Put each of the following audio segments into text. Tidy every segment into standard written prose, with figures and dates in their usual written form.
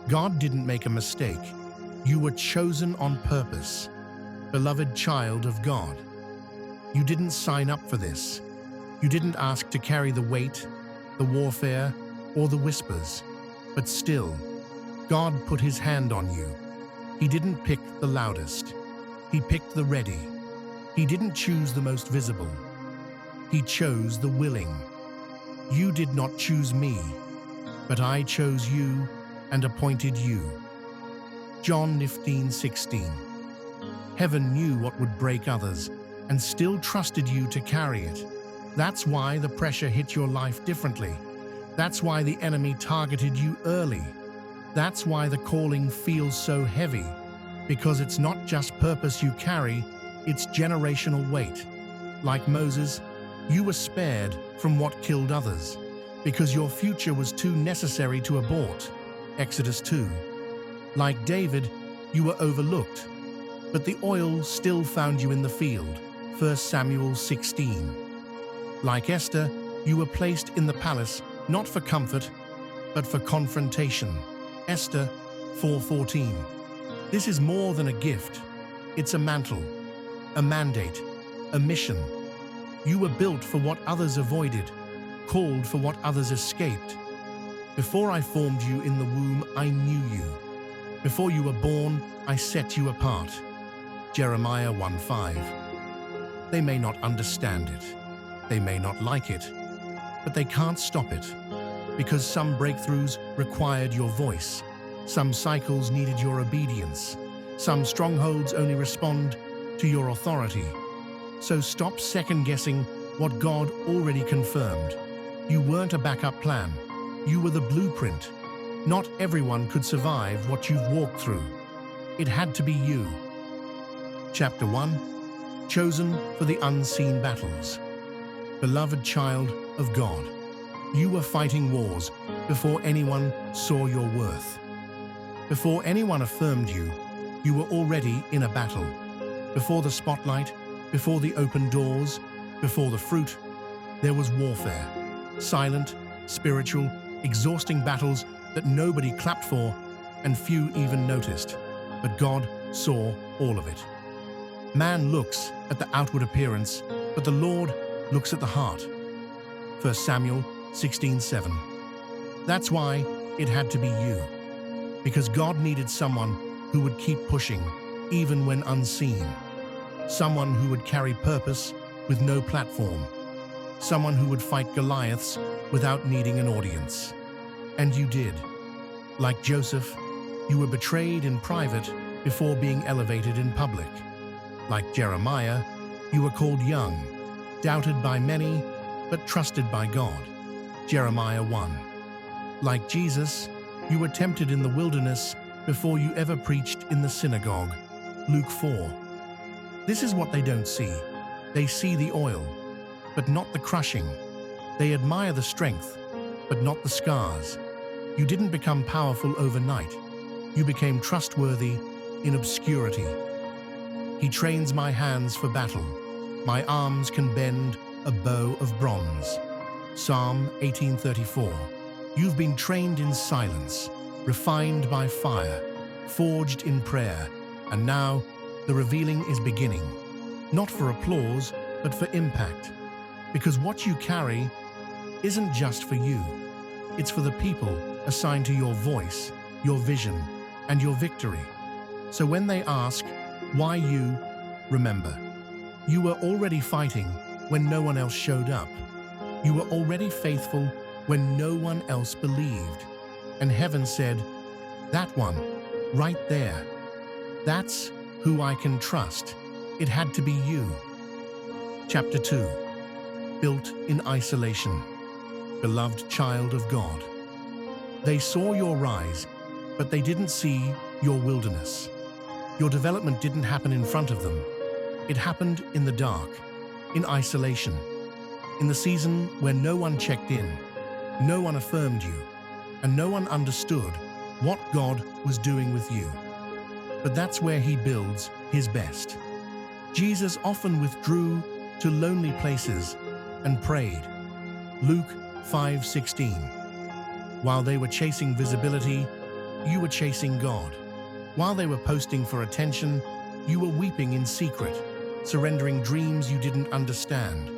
God didn't make a mistake. You were chosen on purpose. Beloved child of God. You didn't sign up for this. You didn't ask to carry the weight, the warfare, or the whispers. But still, God put his hand on you. He didn't pick the loudest. He picked the ready. He didn't choose the most visible. He chose the willing. You did not choose me, but I chose you and appointed you. John 15:16. Heaven knew what would break others and still trusted you to carry it. That's why the pressure hit your life differently. That's why the enemy targeted you early. That's why the calling feels so heavy, because it's not just purpose you carry, it's generational weight. Like Moses, you were spared from what killed others, because your future was too necessary to abort. Exodus 2. Like David, you were overlooked, but the oil still found you in the field. 1 Samuel 16. Like Esther, you were placed in the palace not for comfort, but for confrontation. Esther 4:14. This is more than a gift. It's a mantle, a mandate, a mission. You were built for what others avoided, called for what others escaped. Before I formed you in the womb, I knew you. Before you were born, I set you apart. Jeremiah 1:5. They may not understand it. They may not like it, but they can't stop it. Because some breakthroughs required your voice. Some cycles needed your obedience. Some strongholds only respond to your authority. So stop second-guessing what God already confirmed. You weren't a backup plan. You were the blueprint. Not everyone could survive what you've walked through. It had to be you. Chapter 1. Chosen for the unseen battles. Beloved child of God. You were fighting wars before anyone saw your worth. Before anyone affirmed you, you were already in a battle. Before the spotlight, before the open doors, before the fruit, there was warfare. Silent, spiritual, exhausting battles that nobody clapped for and few even noticed. But God saw all of it. Man looks at the outward appearance, but the Lord looks at the heart. 1 Samuel 16:7. That's why it had to be you. Because God needed someone who would keep pushing, even when unseen. Someone who would carry purpose with no platform. Someone who would fight Goliaths without needing an audience. And you did. Like Joseph, you were betrayed in private before being elevated in public. Like Jeremiah, you were called young, doubted by many, but trusted by God. Jeremiah 1. Like Jesus, you were tempted in the wilderness before you ever preached in the synagogue. Luke 4. This is what they don't see. They see the oil, but not the crushing. They admire the strength, but not the scars. You didn't become powerful overnight. You became trustworthy in obscurity. He trains my hands for battle. My arms can bend a bow of bronze. Psalm 18:34. You've been trained in silence, refined by fire, forged in prayer, and now the revealing is beginning. Not for applause, but for impact. Because what you carry isn't just for you. It's for the people assigned to your voice, your vision, and your victory. So when they ask, why you? Remember, you were already fighting when no one else showed up. You were already faithful when no one else believed. And heaven said, that one, right there, that's who I can trust. It had to be you. Chapter 2. Built in isolation. Beloved child of God. They saw your rise, but they didn't see your wilderness. Your development didn't happen in front of them. It happened in the dark, in isolation, in the season where no one checked in, no one affirmed you, and no one understood what God was doing with you. But that's where He builds His best. Jesus often withdrew to lonely places and prayed. Luke 5:16. While they were chasing visibility, you were chasing God. While they were posting for attention, you were weeping in secret, surrendering dreams you didn't understand,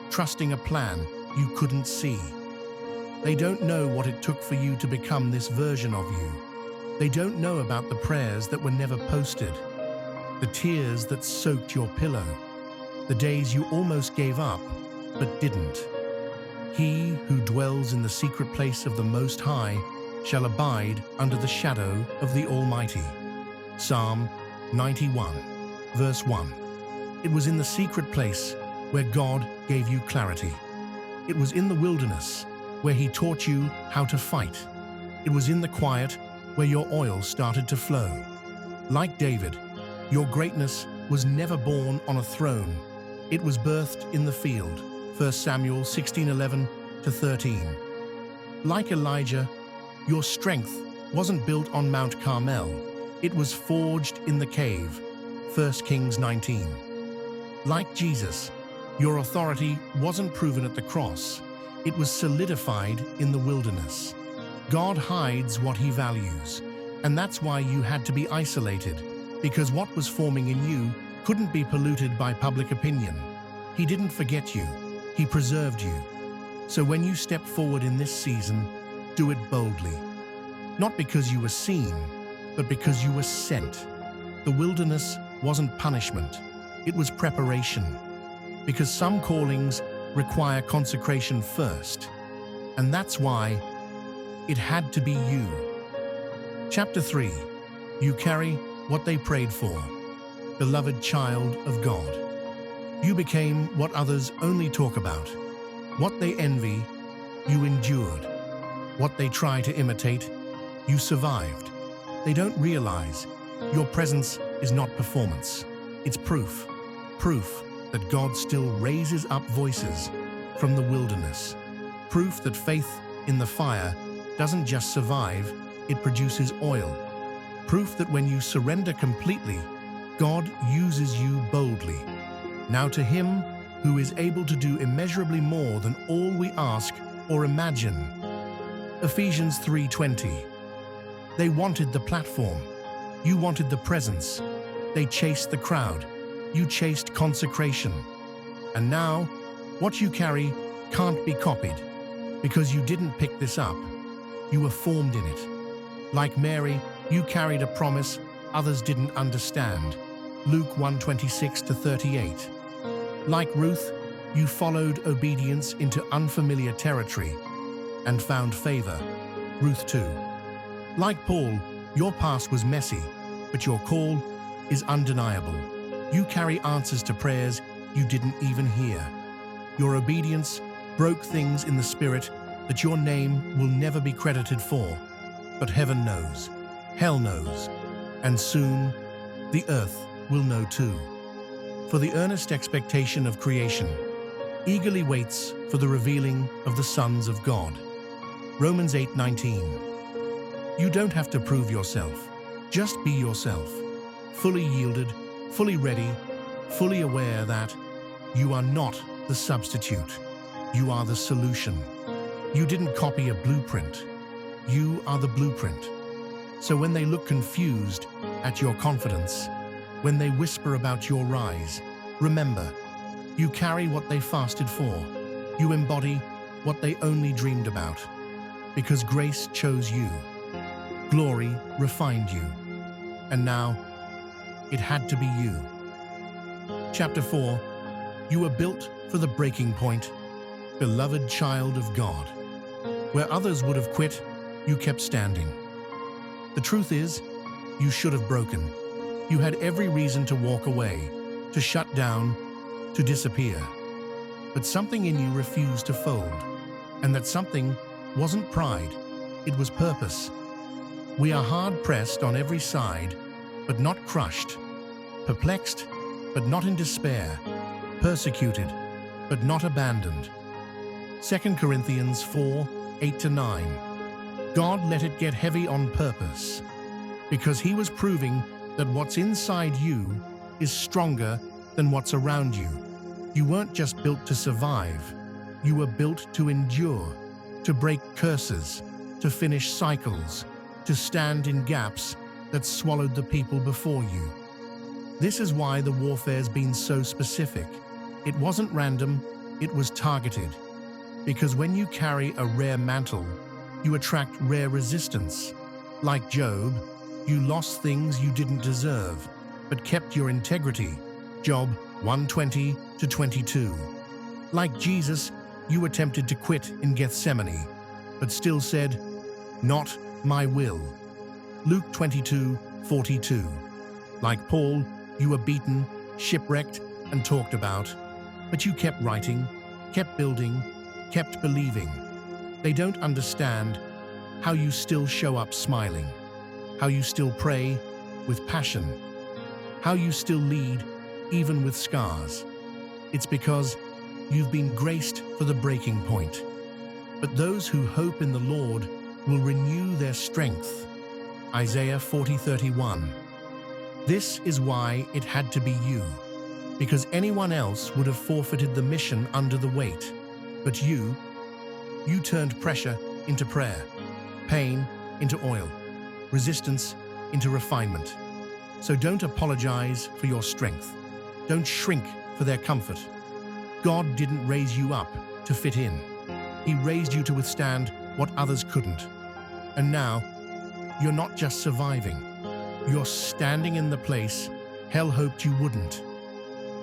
trusting a plan you couldn't see. They don't know what it took for you to become this version of you. They don't know about the prayers that were never posted, the tears that soaked your pillow, the days you almost gave up, but didn't. He who dwells in the secret place of the Most High shall abide under the shadow of the Almighty. Psalm 91, verse 1. It was in the secret place where God gave you clarity. It was in the wilderness where He taught you how to fight. It was in the quiet where your oil started to flow. Like David, your greatness was never born on a throne. It was birthed in the field. 1 Samuel 16:11-13. Like Elijah, your strength wasn't built on Mount Carmel. It was forged in the cave. 1 Kings 19. Like Jesus, your authority wasn't proven at the cross. It was solidified in the wilderness. God hides what He values, and that's why you had to be isolated, because what was forming in you couldn't be polluted by public opinion. He didn't forget you. He preserved you. So when you step forward in this season, do it boldly. Not because you were seen, but because you were sent. The wilderness wasn't punishment. It was preparation. Because some callings require consecration first. And that's why it had to be you. Chapter 3. You carry what they prayed for. Beloved child of God. You became what others only talk about. What they envy, you endured. What they try to imitate, you survived. They don't realize your presence is not performance. It's proof. Proof that God still raises up voices from the wilderness. Proof that faith in the fire doesn't just survive, it produces oil. Proof that when you surrender completely, God uses you boldly. Now to Him who is able to do immeasurably more than all we ask or imagine. Ephesians 3:20. They wanted the platform. You wanted the presence. They chased the crowd. You chased consecration. And now, what you carry can't be copied, because you didn't pick this up. You were formed in it. Like Mary, you carried a promise others didn't understand. Luke 1:26-38. Like Ruth, you followed obedience into unfamiliar territory and found favor. Ruth 2. Like Paul, your past was messy, but your call is undeniable. You carry answers to prayers you didn't even hear. Your obedience broke things in the spirit that your name will never be credited for. But heaven knows, hell knows, and soon the earth will know too. For the earnest expectation of creation eagerly waits for the revealing of the sons of God. Romans 8:19. You don't have to prove yourself. Just be yourself, fully yielded, fully ready, fully aware that you are not the substitute. You are the solution. You didn't copy a blueprint. You are the blueprint. So when they look confused at your confidence, when they whisper about your rise, remember, you carry what they fasted for. You embody what they only dreamed about. Because grace chose you. Glory refined you. And now, it had to be you. Chapter 4. You were built for the breaking point, beloved child of God. Where others would have quit, you kept standing. The truth is, you should have broken. You had every reason to walk away, to shut down, to disappear. But something in you refused to fold. And that something wasn't pride, it was purpose. We are hard-pressed on every side, but not crushed. Perplexed, but not in despair. Persecuted, but not abandoned. 2 Corinthians 4:8-9. God let it get heavy on purpose, because He was proving that what's inside you is stronger than what's around you. You weren't just built to survive. You were built to endure, to break curses, to finish cycles, to stand in gaps that swallowed the people before you. This is why the warfare's been so specific. It wasn't random, it was targeted. Because when you carry a rare mantle, you attract rare resistance. Like Job, you lost things you didn't deserve, but kept your integrity. Job 1:20-22. Like Jesus, you attempted to quit in Gethsemane, but still said, "Not my will." Luke 22:42. Like Paul, you were beaten, shipwrecked, and talked about, but you kept writing, kept building, kept believing. They don't understand how you still show up smiling, how you still pray with passion, how you still lead even with scars. It's because you've been graced for the breaking point. But those who hope in the Lord will renew their strength. Isaiah 40:31. This is why it had to be you, because anyone else would have forfeited the mission under the weight. But you turned pressure into prayer, pain into oil, resistance into refinement. So don't apologize for your strength. Don't shrink for their comfort. God didn't raise you up to fit in. He raised you to withstand what others couldn't. And now, you're not just surviving. You're standing in the place hell hoped you wouldn't.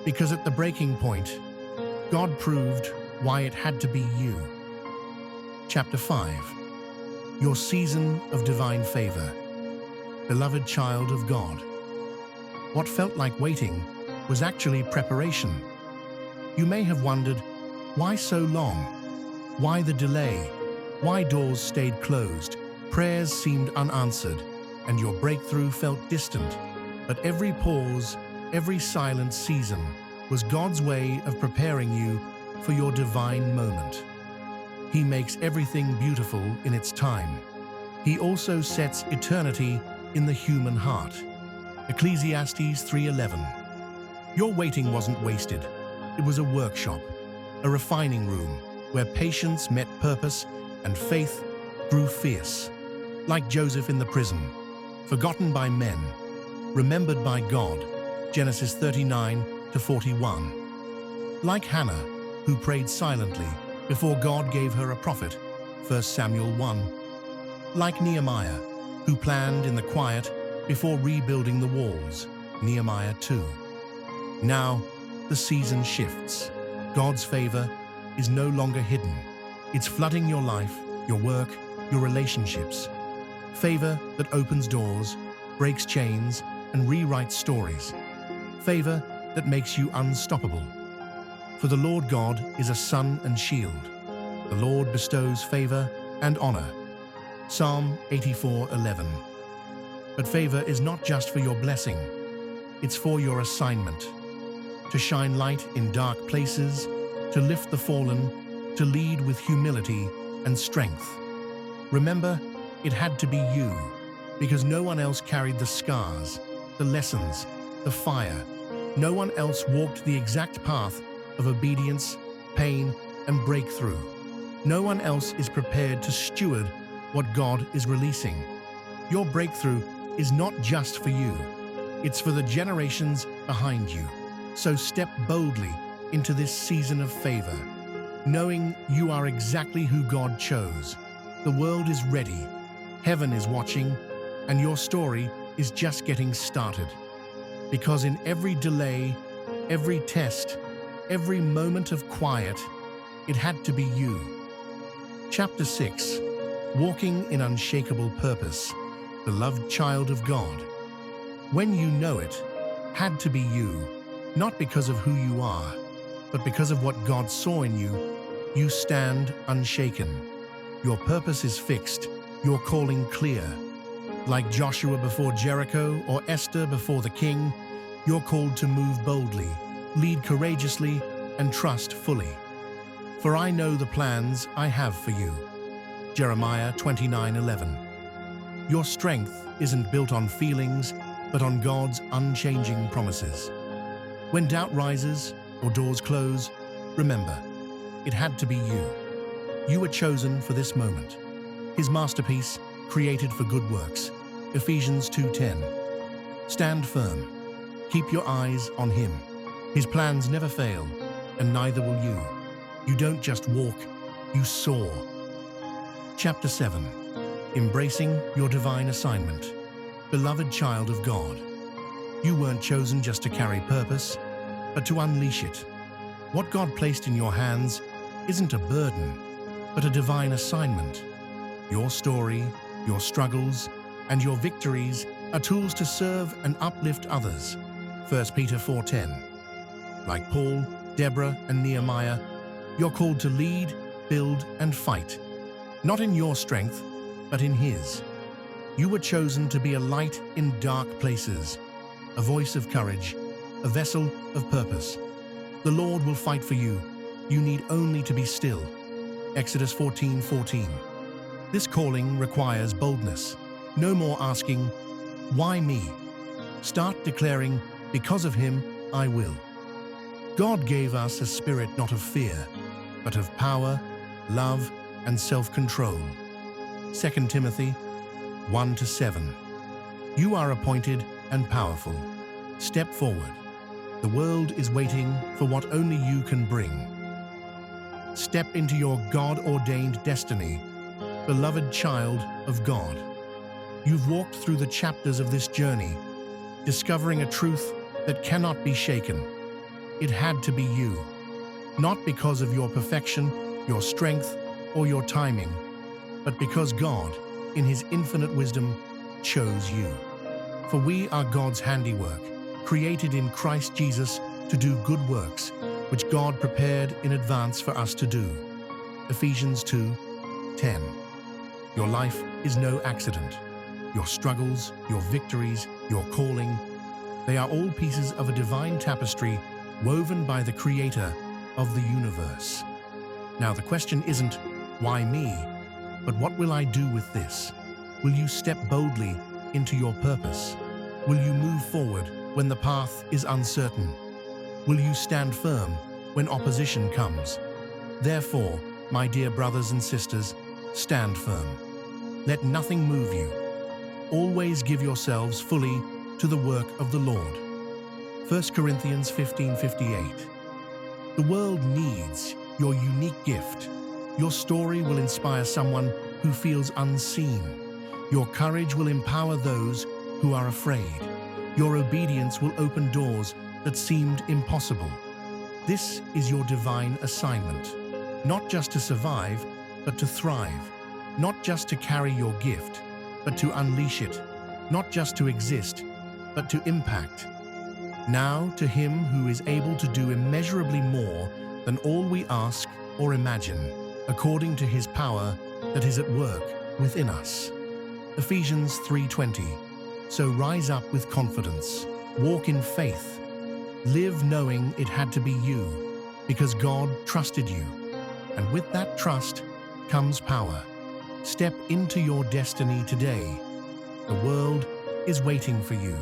Because at the breaking point, God proved why it had to be you. Chapter 5. Your season of divine favor. Beloved child of God. What felt like waiting was actually preparation. You may have wondered, why so long? Why the delay? Why doors stayed closed? Prayers seemed unanswered, and your breakthrough felt distant. But every pause, every silent season was God's way of preparing you for your divine moment. He makes everything beautiful in its time. He also sets eternity in the human heart. Ecclesiastes 3:11. Your waiting wasn't wasted. It was a workshop, a refining room where patience met purpose and faith grew fierce. Like Joseph in the prison, forgotten by men, remembered by God. Genesis 39:41. Like Hannah, who prayed silently before God gave her a prophet. 1 Samuel 1. Like Nehemiah, who planned in the quiet before rebuilding the walls. Nehemiah 2. Now, the season shifts. God's favor is no longer hidden. It's flooding your life, your work, your relationships. Favor that opens doors, breaks chains, and rewrites stories. Favor that makes you unstoppable. For the Lord God is a sun and shield. The Lord bestows favor and honor. Psalm 84:11. But favor is not just for your blessing. It's for your assignment. To shine light in dark places, to lift the fallen, to lead with humility and strength. Remember, it had to be you, because no one else carried the scars, the lessons, the fire. No one else walked the exact path of obedience, pain, and breakthrough. No one else is prepared to steward what God is releasing. Your breakthrough is not just for you, it's for the generations behind you. So step boldly into this season of favor, knowing you are exactly who God chose. The world is ready, heaven is watching, and your story is just getting started. Because in every delay, every test, every moment of quiet, it had to be you. Chapter 6. Walking in unshakable purpose. Beloved child of God. When you know it, had to be you, not because of who you are, but because of what God saw in you, you stand unshaken. Your purpose is fixed, your calling clear. Like Joshua before Jericho or Esther before the king, you're called to move boldly, lead courageously, and trust fully. For I know the plans I have for you. Jeremiah 29:11. Your strength isn't built on feelings, but on God's unchanging promises. When doubt rises or doors close, remember, it had to be you. You were chosen for this moment. His masterpiece created for good works. Ephesians 2:10. Stand firm. Keep your eyes on him. His plans never fail, and neither will you. You don't just walk, you soar. Chapter 7. Embracing your divine assignment. Beloved child of God, you weren't chosen just to carry purpose, but to unleash it. What God placed in your hands isn't a burden, but a divine assignment. Your story, your struggles, and your victories are tools to serve and uplift others. 1 Peter 4:10. Like Paul, Deborah, and Nehemiah, you're called to lead, build, and fight, not in your strength, but in his. You were chosen to be a light in dark places, a voice of courage, a vessel of purpose. The Lord will fight for you. You need only to be still. Exodus 14:14. This calling requires boldness. No more asking, why me? Start declaring, because of him, I will. God gave us a spirit not of fear, but of power, love, and self-control. 2 Timothy 1-7. You are appointed and powerful. Step forward. The world is waiting for what only you can bring. Step into your God-ordained destiny, beloved child of God. You've walked through the chapters of this journey, discovering a truth that cannot be shaken. It had to be you, not because of your perfection, your strength, or your timing, but because God, in his infinite wisdom, chose you. For we are God's handiwork, created in Christ Jesus to do good works, which God prepared in advance for us to do. Ephesians 2:10. Your life is no accident. Your struggles, your victories, your calling, they are all pieces of a divine tapestry woven by the Creator of the universe. Now the question isn't, why me? But what will I do with this? Will you step boldly into your purpose? Will you move forward when the path is uncertain? Will you stand firm when opposition comes? Therefore, my dear brothers and sisters, stand firm. Let nothing move you. Always give yourselves fully to the work of the Lord. 1 Corinthians 15:58. The world needs your unique gift. Your story will inspire someone who feels unseen. Your courage will empower those who are afraid. Your obedience will open doors that seemed impossible. This is your divine assignment, not just to survive, but to thrive, not just to carry your gift, but to unleash it, not just to exist, but to impact. Now to him who is able to do immeasurably more than all we ask or imagine, according to his power that is at work within us. Ephesians 3:20. So rise up with confidence, walk in faith, live knowing it had to be you, because God trusted you. And with that trust comes power. Step into your destiny today. The world is waiting for you.